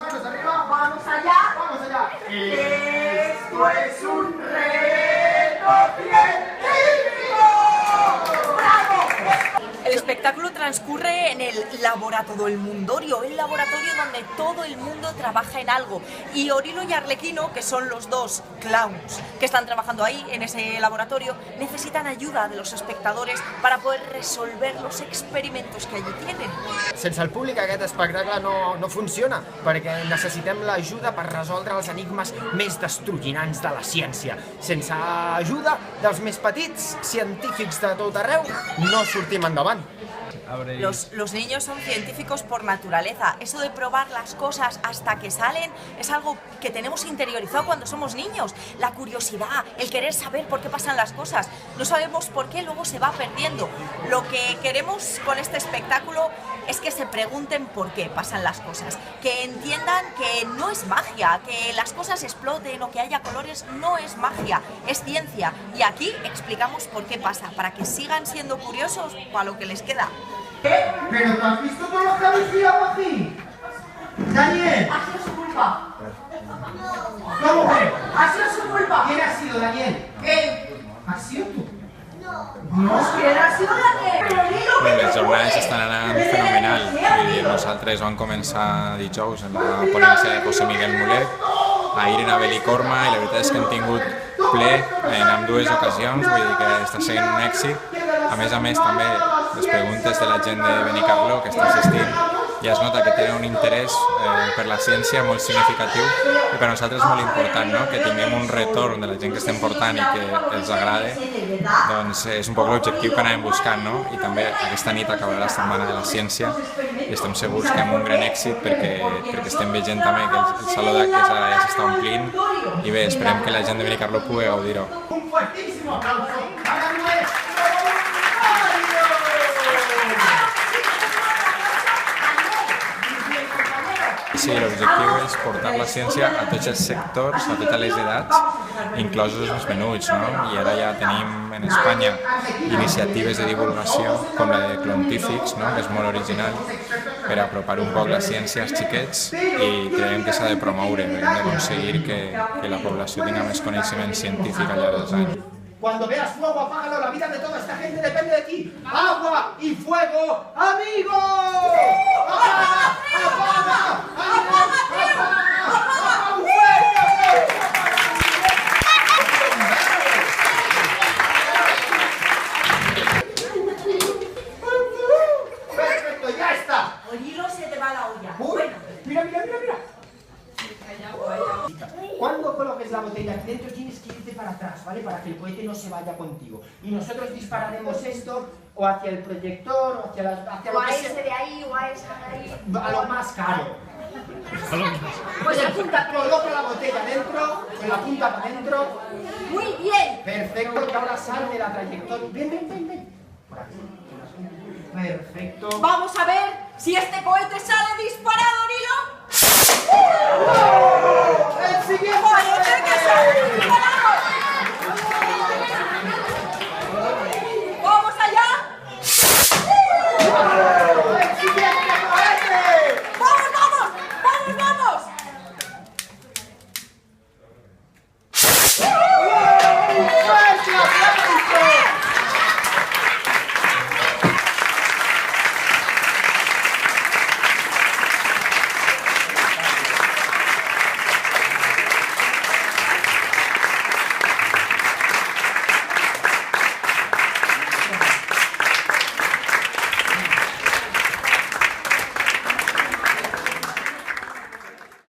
Manos arriba. Vamos allá. Vamos allá. Esto es un reto científico. ¡Bravo! El espectáculo transcurre en el laboratorio, el laboratorio donde todo el mundo trabaja en algo. Y Orilo y Arlequino, que son los dos clowns que están trabajando ahí en ese laboratorio, necesitan ayuda de los espectadores para poder resolver los experimentos que allí tienen. Sense el públic aquest espectacle no funciona, perquè necessitem l'ajuda per resoldre els enigmes més destruginants de la ciència. Sense ajuda dels més petits, científics de tot arreu, no sortim endavant. Los niños son científicos por naturaleza. Eso de probar las cosas hasta que salen es algo que tenemos interiorizado cuando somos niños. La curiosidad, el querer saber por qué pasan las cosas. No sabemos por qué, luego se va perdiendo. Lo que queremos con este espectáculo es que se pregunten por qué pasan las cosas. Que entiendan que no es magia, que las cosas exploten o que haya colores no es magia, es ciencia. Y aquí explicamos por qué pasa, para que sigan siendo curiosos para lo que les queda. ¿Pero tú has visto todo lo que habéis tirado aquí? Daniel. Ha sido su culpa. ¿Cómo que? Ha sido su culpa. ¿Quién ha sido, Daniel? ¿Quién? ¿Has sido tú? ¿Quién ha sido Daniel? Bé, les jornades estan anant fenomenal. Vull dir, nosaltres vam començar dijous en la ponència de José Miguel Mulet, ahir en Abel i Corma, i la veritat és que hem tingut ple en ambdues ocasions, vull dir que està sent un èxit. A més, també les preguntes de la gent de Benicarló que està assistint ja es nota que tenen un interès per la ciència molt significatiu i per nosaltres és molt important, no? Que tinguem un retorn de la gent que estem portant i que els agrade, doncs és un poc l'objectiu que anàvem buscant, no? I també aquesta nit acabarà la Setmana de la Ciència i estem segurs que amb un gran èxit perquè estem veient també que el saló d'actes ara ja s'està omplint i bé, esperem que la gent de Benicarló pugui gaudir-ho. Un fuertísimo aplauso para nuestro... Sí, l'objectiu és portar la ciència a tots els sectors, a totes les edats, inclosos els menuts, no? I ara ja tenim en Espanya iniciatives de divulgació com la de Clontífics, no? Que és molt original, per apropar un poc la ciència als xiquets i creiem que s'ha de promoure, hem d'aconseguir que la població tingui més coneixement científic al llarg dels anys. Cuando veas fuego, apágalo, la vida de toda esta gente depende de ti. ¡Agua y fuego, amigos! ¡Apaga! ¡Apaga! ¡Apaga! ¡Apaga un fuego! ¡Perfecto, ya está! Orilo, se te va la olla. Uy, mira, mira, mira, mira. Cuando coloques la botella aquí dentro tienes que irte para atrás, ¿vale? Para que el cohete no se vaya contigo. Y nosotros dispararemos esto o hacia el proyector o hacia O lo a que ese sea. de ahí, o a esa de ahí. A lo más caro. Pues apunta. Coloca la botella dentro, con la punta para adentro. Muy bien. Perfecto, que ahora sal de la trayectoria. Ven, ven, ven, ven. Por aquí. Perfecto. Vamos a ver si este cohete sale disparado.